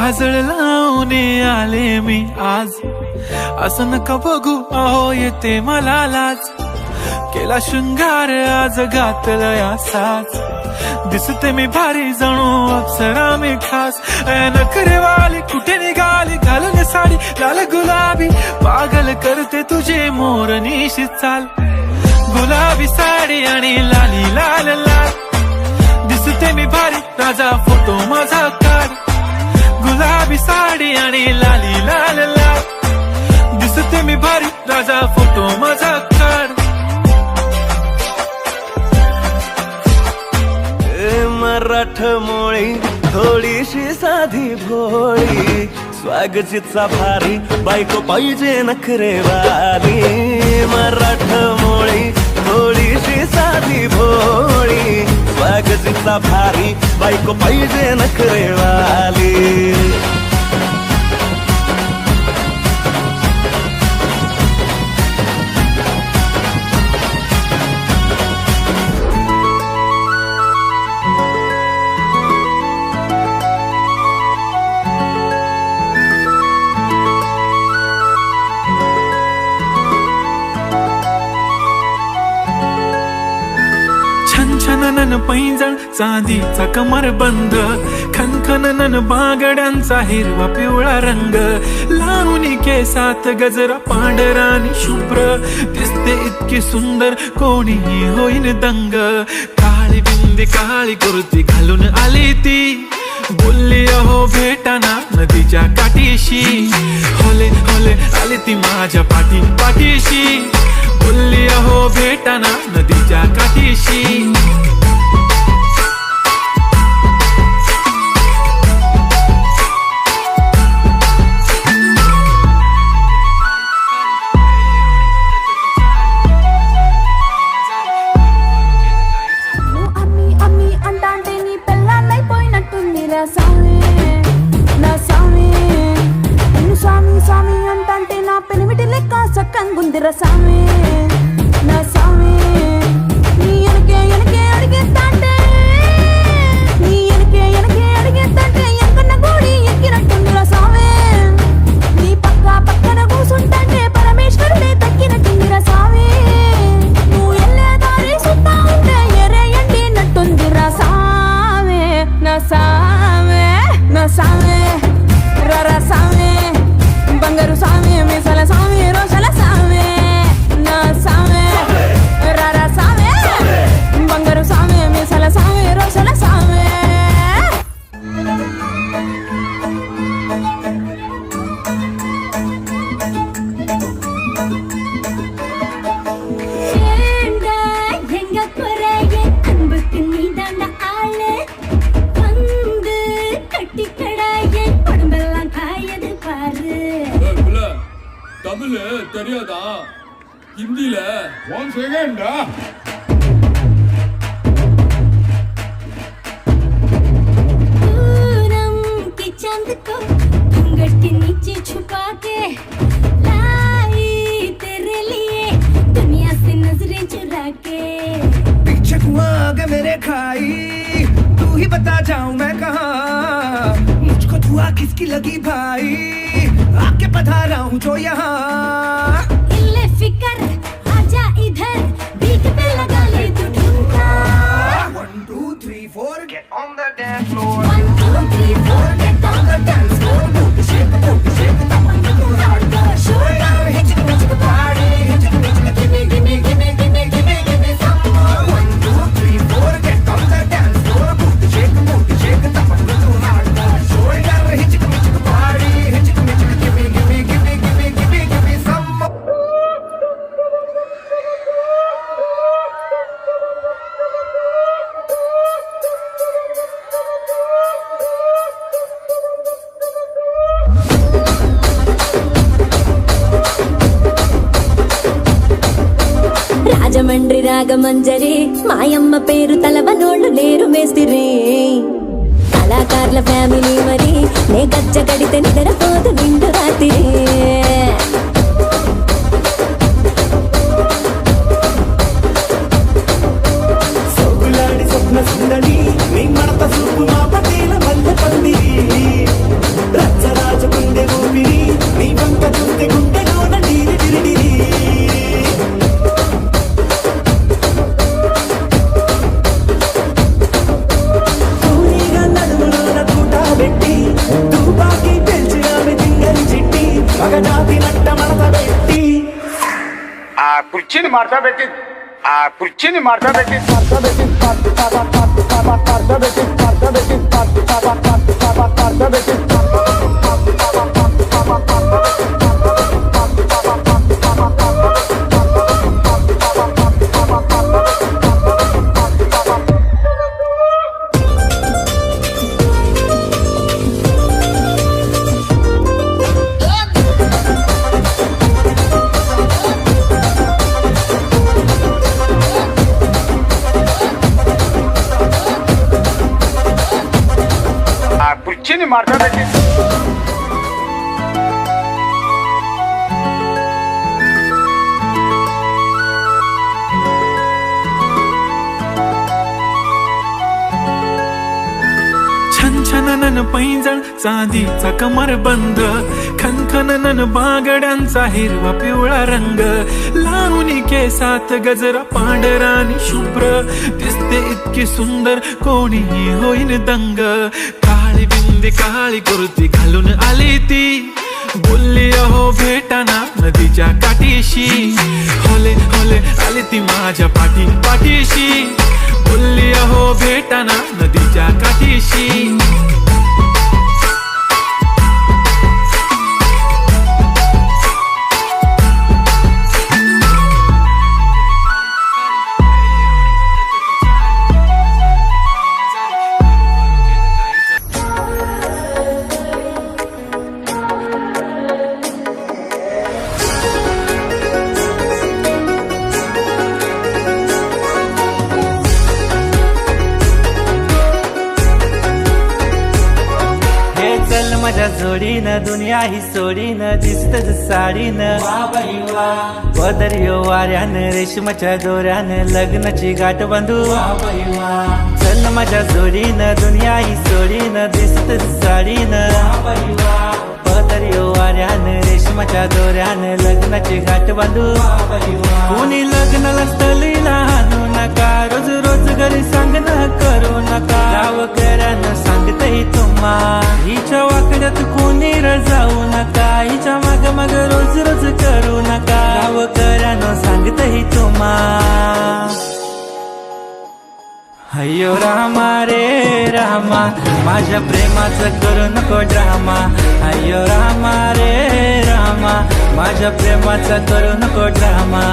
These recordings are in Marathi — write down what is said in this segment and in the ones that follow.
काजळ लावून आले मी आज, असं नका बघू अहो येते मला लाज. केला शृंगार आज घातला साज, दिसते मी भारी जणू अप्सरा मी खास. नखरेवाली कुठे निघाली घालून साडी लाल गुलाबी, पागल करते तुझे मोरनीशी चाल. गुलाबी साडी आणि लाली लाल लाल, दिसते मी भारी राजा फोटो माझा काढ. गुलाबी साडी आणि लाली लाल लाल, दिसते मी भारी राजा फोटो माझा काढ. मराठमोळी थोडीशी साधी भोळी, स्वागतीचा भारी बायको पाहिजे नखरेवाली. मराठमोळी थोडीशी साधी भोळी, स्वागतीचा भारी बायको पाहिजे नखरेवाली. छनछनन पैंजण चांदीचा कमरबंद, खनखनन बांगड्यांचा हिरवा पिवळा रंग. लावणी केसात गजरा पांढरा आणि शुभ्र, दिसते इतकी सुंदर कोणीही होईन दंग. काळी बिंदी काळी कुर्ती घालून आली ती, बोलली अहो भेटाना नदीच्या काठीशी. होले होले आली ती माझ्या पाठीशी, बोलली अहो भेटाना नदीच्या काठीशी. గుందిర సామి నా సామి, నీ ఎనకే అడిగేస్తాంటే, నీ ఎనకే అడిగేస్తాంటే ఎంకన్న గోడి ఎక్కినట్టుందిరా సామి. నీ పక్కన కూసుంటాంటే పరమేశ్వరుడే తక్కినట్టుందిరా సామి. నువ్వు ఎల్లే దారి సుత్తా ఉంటే ఎరే ఎండినట్టుందిరా సామి. నా సామి నా సామి రర సామి, బంగారు సామి మీసాల సామి రోషల సామి. నా సామి రర సామి, బంగారు సామి మీసాల సామి రోషల సామి. தமிழ் தெரியாதா? ஹிந்தில 1 செகண்ட். चांद को घूंघट के नीचे छुपा के लाई तेरे लिए दुनिया से नजरें चुरा के. पीछे कुआं आगे मेरे खाई, तू ही बता जाऊं मैं कहाँ. मुझको दुआ किसकी लगी भाई, आके पधारा हूँ जो यहाँ. इल्ले फिकर आजा इधर, बीट पे लगा ले तू ठुमका. 1 2 3 4 get on the dance floor. 1 2 3 4 get on the dance floor. Shake it, tap on the hardcore shoulder. Hit the party, hit the give me some more. 1 2 3 4 get on the dance floor. Shake it, tap on the hardcore shoulder. Hit the party, hit the give me some more. Rajahmundry Ragamanjari మాయమ్మ పేరు తలవనోళ్ళు లేరు మేస్తిరి. కళాకారుల ఫ్యామిలీ మరి నే గజ్జ కడితే నిద్రపోదు నిండు రాత్రి. సోగులాడి స్వప్న సుందరి నీ మడత చూపు మా పటేల మల్లె పందిరి. ಕುರ್ಚಿನಿ ಮಾಡ್ಸಬೇಕಿತ್ತು ಕುರ್ಚಿನಿ ಮಾಡ್ಸಬೇಕಿತ್ತು ಕುರ್ಚಿನಿ ಮಾಡ್ಸಬೇಕಿತ್ತು छन छननन पैंजण चांदीचा कमरबंद खनखननन बागड्यांचा हिरवा पिवळा रंग लावणी केसात गजरा पांढरा आणि शुभ्र दिसते इतकी सुंदर कोणीही होईन दंग काळी बिंदी काळी कुर्ती घालून आली ती बोलली अहो भेटाना नदीच्या काठीशी होले होले आली ती माझ्या पाठीशी बोलली अहो भेटाना नदीच्या काठीशी चल माझ्या जोडीनं दुनिया ही सोडीनं दिसत साडीनं पदरियो वाऱ्यानं रेशमाच्या दोऱ्यानं लग्नाची गाठ बांधू चल माझ्या जोडीनं दुनिया ही सोडीनं दिसत साडीनं पदरियो वाऱ्यानं रेशमाच्या दोऱ्यानं लग्नाची गाठ बांधू कोणी लग्नाला स्थलीला आणू नका रोज रोज घरी सांगणं करू नका गावकऱ्यानं सांगतही तुम्हा हिच्या वाकड्यात कोणी जाऊ नका हिच्या माग माग रोज रोज करू नका गावकऱ्यानं सांगतही तुम्हा अय्यो रामा रे रामा माझ्या प्रेमाचं करू नको ड्रामा अय्यो रामा रे रामा माझ्या प्रेमाचं करू नको ड्रामा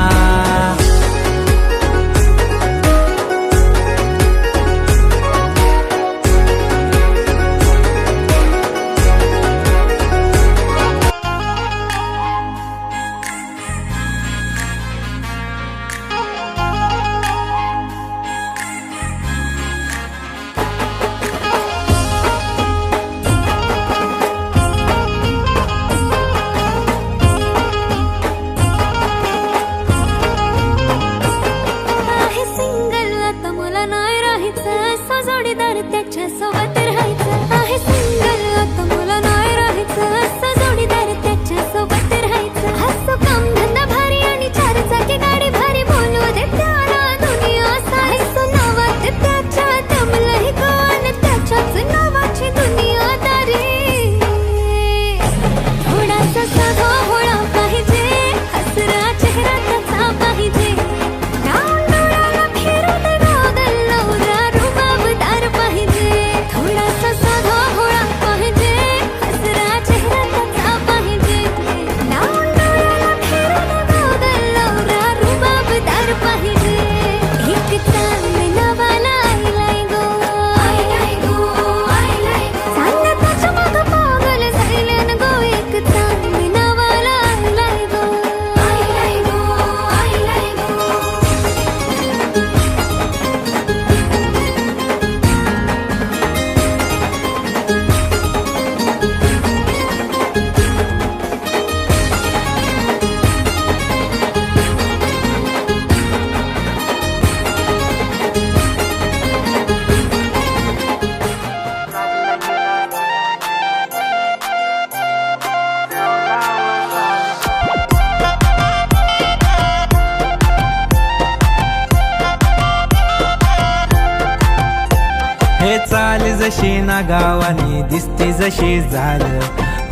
चाल जशी ना गावानी दिसते जशी झालं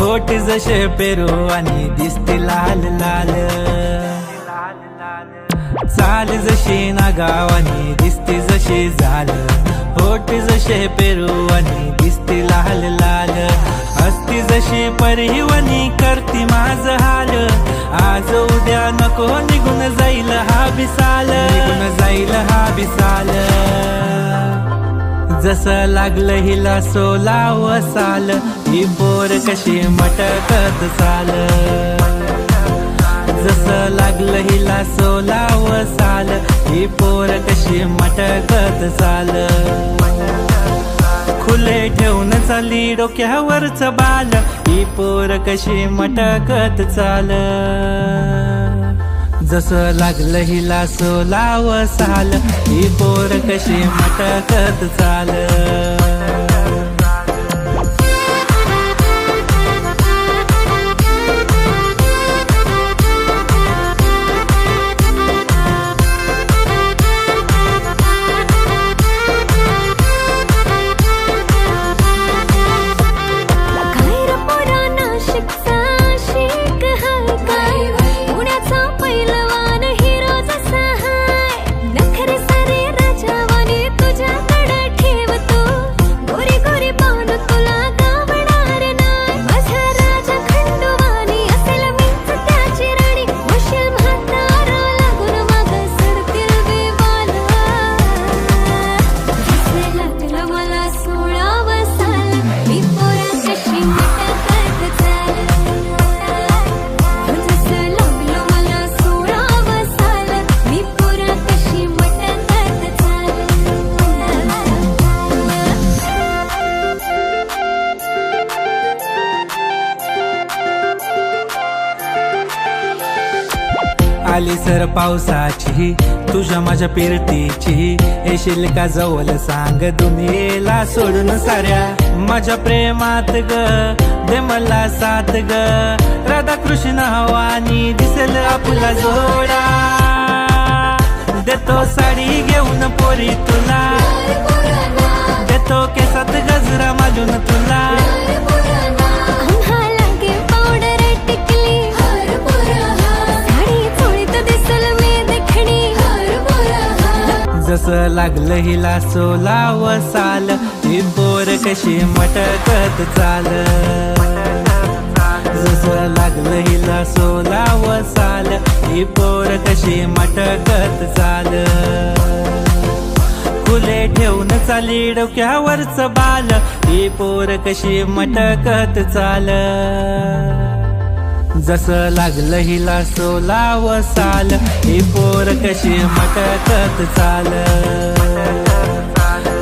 होठ जसे पेरू आणि दिसते लाल लाल चाल जशी ना गावानी दिसते जशी झालं, होट जसे पेरुवानी दिसते लाल लाल, असती जशी परिवनी करती माझ हाल, आज उद्या नको निघून जाईल हा बिसाल, निघून जाईल हा बिसाल. जसं लागलं हिला 16 साल, ही पोर कशी मटकत चाल, जसं लागलं हिला 16 साल, ही पोर कशी मटकत चाल, खुले ठेवून चाली डोक्यावरच बाल, ही पोर कशी मटकत चाल, जसं लागलं हिला 16 साल, ही पोर कशी मटकत चाल. आली सर पावसाची तुझ्या माझ्या पिरतीची, येशील का जवळ सांग दुनियेला सोडून साऱ्या, माझ्या प्रेमात ग दे मला साथ ग, राधा कृष्ण हवानी दिसेल आपला जोडा, देतो साडी घेऊन पोरी तुला, देतो केसात गजरा माजून तुला, जसं लागलं हिला 16 साल, ही पोर कशी मटकत चाल, जसं लागलं हिला 16 साल, ही पोर कशी मटकत चाल, खुले ठेवून चाली डोक्यावरच बाल, ही पोर कशी मटकत चाल, जसं लागलं हिला 16 साल, ही पोर कशी मटकत चाल,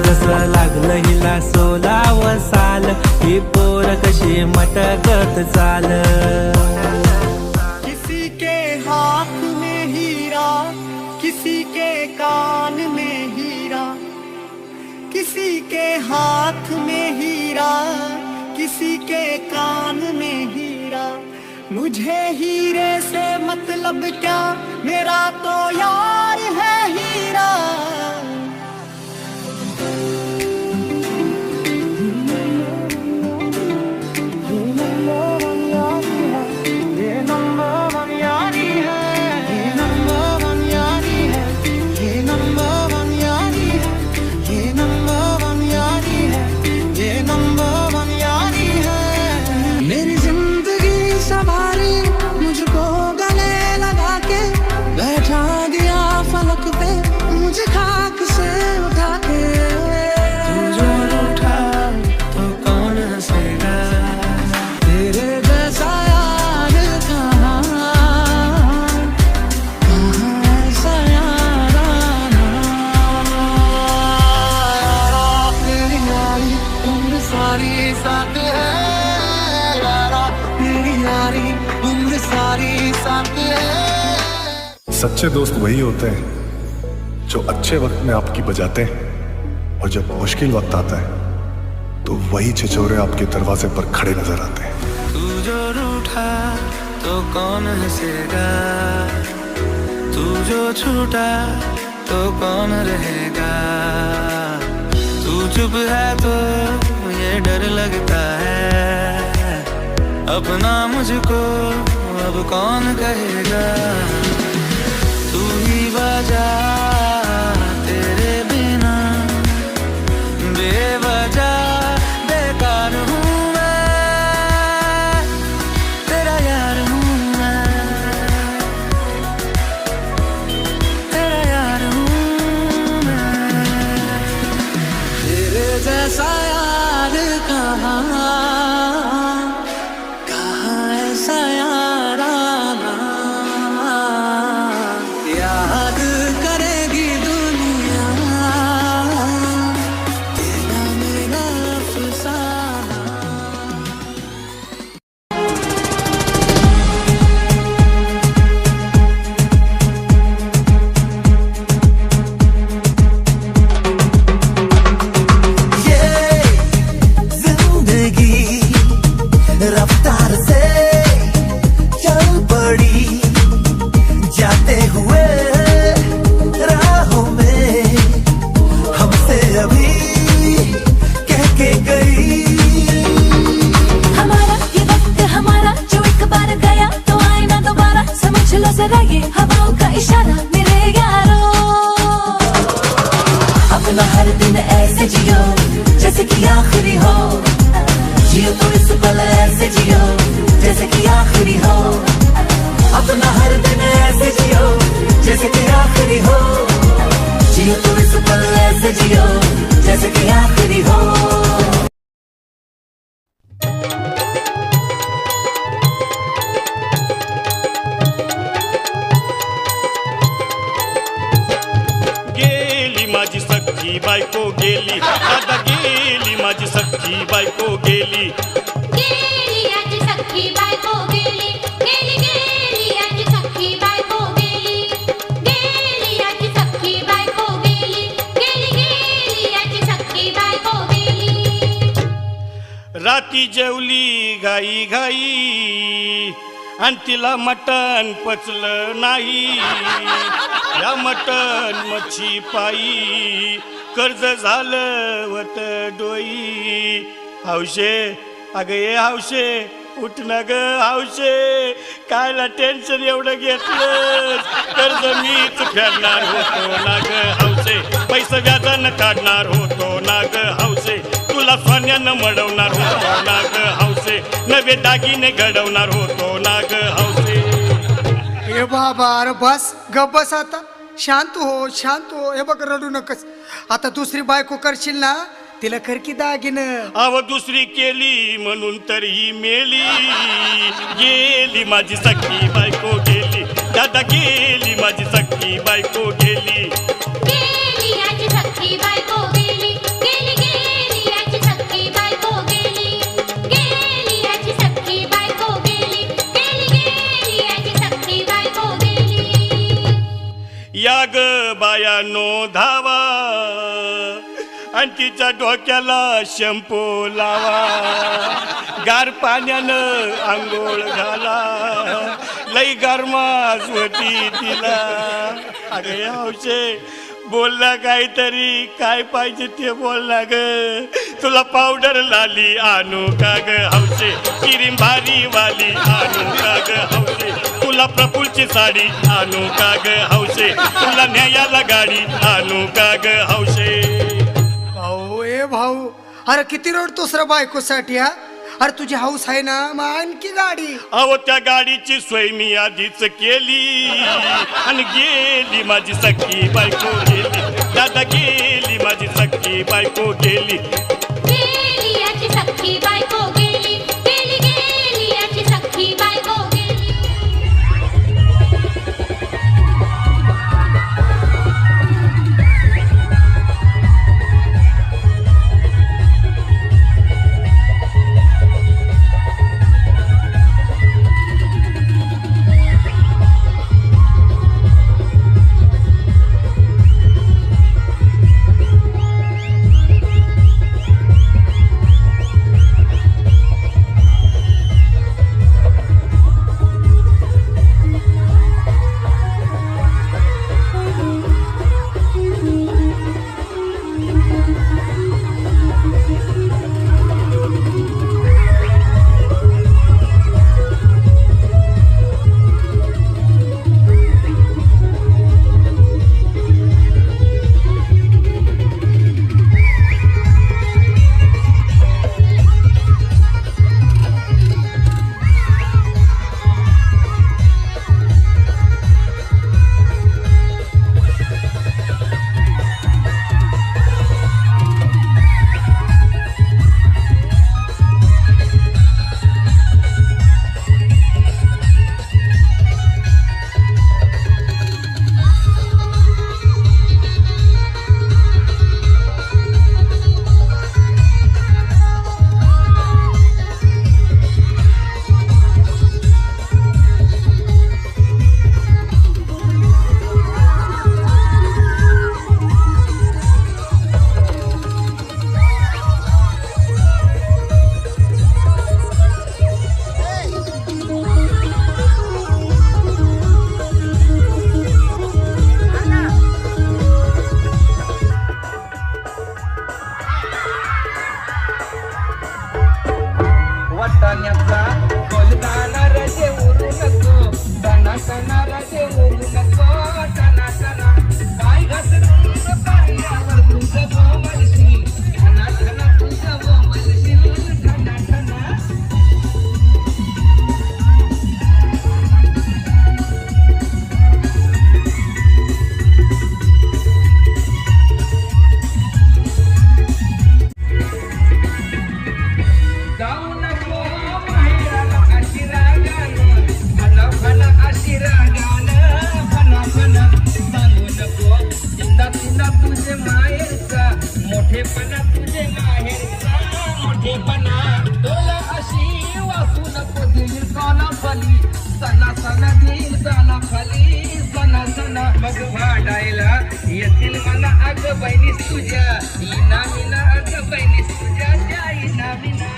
जसं लागलं हिला 16 साल, ही पोर कशी मटकत चाल. किसी के हाथ में हीरा, किसी के कान में हीरा, किसी के हाथ में हीरा, किसी के कान में हीरा, मुझे हीरे से मतलब क्या, मेरा तो यार है हीरा. मेरी जिंदगी संभाली मुझको गले लगा के, बैठा दिया फलक पे मुझे खाक से उठा के, तू जो रूठा तो कौन हंसेगा, तेरे जैसा यार कहाँ ऐसा यार आना, तेरी यारी उम्र सारी साथ है, उम्र सारी साथ है. सच्चे दोस्त वही होते हैं जो अच्छे वक्त में आपकी बजाते हैं, और जब मुश्किल वक्त आता है तो वही छिछोरे आपके दरवाजे पर खड़े नजर आते हैं. तू जो रूठा तो कौन हंसेगा, तू जो छूटा तो कौन रहेगा, तू चुप है तो ये डर लगता है, अपना मुझको अब कौन कहेगा, तू ही बात ये हवाओं का इशारा मेरे यारों। अपना हर दिन ऐसे जियो जैसे कि आखिरी हो, जियो तो इस पल ऐसे जियो जैसे कि आखिरी हो। अपना हर दिन ऐसे जियो जैसे कि आखिरी हो, जियो तो इस पल ऐसे जियो जैसे कि आखिरी हो। गेली माझी सख्खी बायको गेली, आता गेली माझी सख्खी बायको गेली। गेली आजी सख्खी बायको गेली, गेली गेली आजी सख्खी बायको गेली, गेली आजी सख्खी बायको गेली, गेली गेली आजी सख्खी बायको गेली। राती जेवली घाई घाई आणि तिला मटण पचलं नाही, या मटण मच्छी पायी कर्ज झालं वत डोई। हौशे अगं ये हौशे उठ ना ग हौशे, कायला टेन्शन एवढं घेतलं, कर्ज मीच फेडणार होतो ना ग हौशे, पैसे व्याजानं काढणार होतो ना ग हौशे, तुला सोन्यानं मडवणार होतो ना ग हौशे, नवे दागिने घडवणार होतो ना ग हौशे। हे बाबा अरे बस गप बस आता, शांत हो हे बघ रडू नकस। आता दुसरी बायको करशील ना तिला कर की दागिनं। अव दुसरी केली म्हणून तर ही मेली, गेली माझी सख्खी बायको गेली, दादा गेली माझी सख्खी बायको गेली। गेली आजी सख्खी बायको गेली, गेली गेली आजी सख्खी बायको गेली, गेली आजी सख्खी बायको गेली, गेली गेली आजी सख्खी बायको गेली। या ग बायानो धावा आणि तिच्या डोक्याला शॅम्पू लावा, गार पाण्यानं आंघोळ घाला, लई गरमास होती तिला। अगं हौशे बोलला काहीतरी, काय पाहिजे ते बोलला ग, तुला पावडर लाली आणू का ग हौशे, क्रीम भारी वाली आणू का ग हौशे, तुला प्रफुलची साडी आणू का ग हौशे, तुला न्यायाला गाडी आणू का ग हौशे। भाऊ ए भाऊ अरे किती रडतोस रे बायकोसाठी हा? अरे तुझी हाऊस आहे ना मग आणखी गाडी। अहो त्या गाडीची सोय मी आधीच केली आणि गेली माझी सख्खी बायको गेली, दादा गेली माझी सख्खी बायको गेली। गेली आजी सख्खी बायको गेली, गेली गेली आजी सख्खी बायको गेली। मग भांडायला येतील मला अग बहिणीस तुझ्या इना मिना अग बहिणीस तुझ्या त्या इना मिना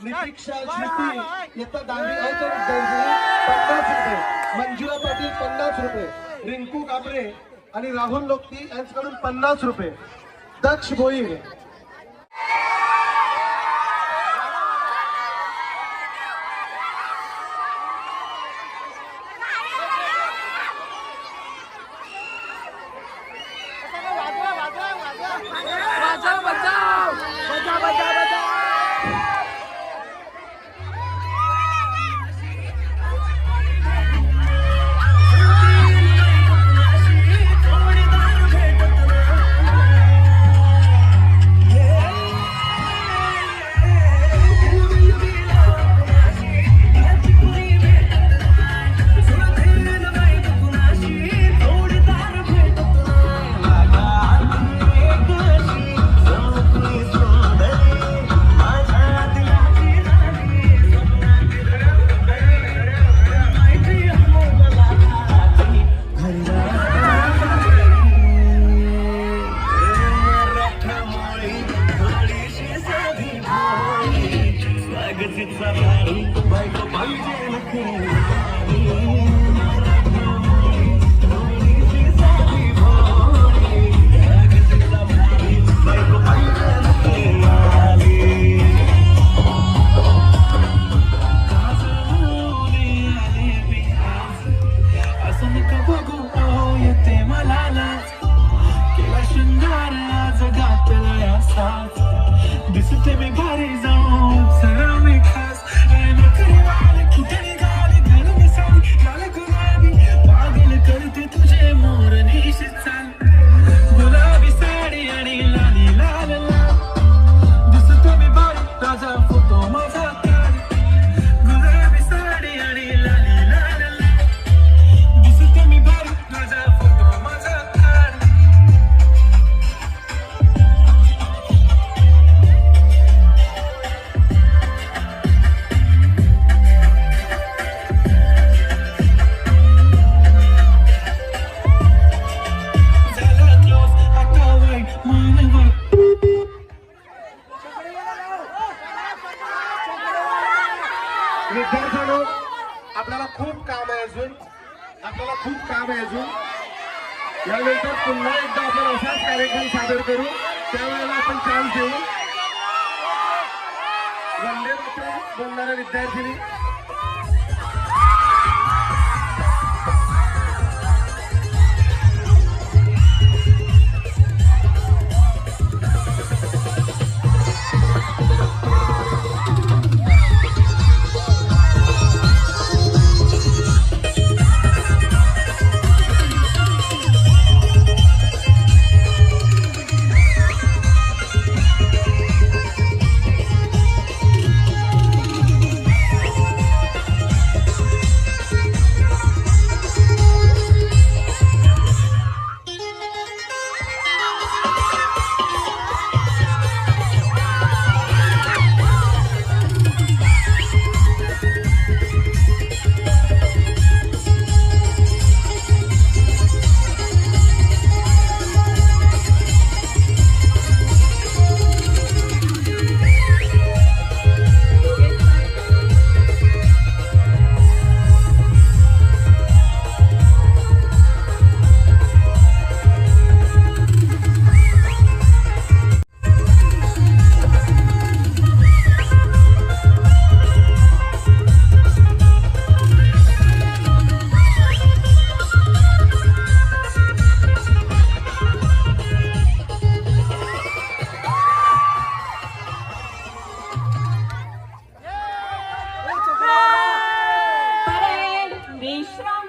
नितीक्षा झुटी येता दांडी अचर विद्यार्थी 50 रुपये, मंजुळा पाटील 50 रुपये, रिंकू काबरे आणि राहुल लोकती यांच्याकडून 50 रुपये, दक्ष भोईर विद्यार्थ्यांनो आपल्याला खूप काम आहे अजून, आपल्याला खूप काम आहे अजून. यानंतर पुन्हा एकदा आपण असाच कार्यक्रम सादर करू, त्यावेळेला आपण चान्स देऊ. वंदे मातरम बोलणाऱ्या विद्यार्थिनी. परेड विश्राम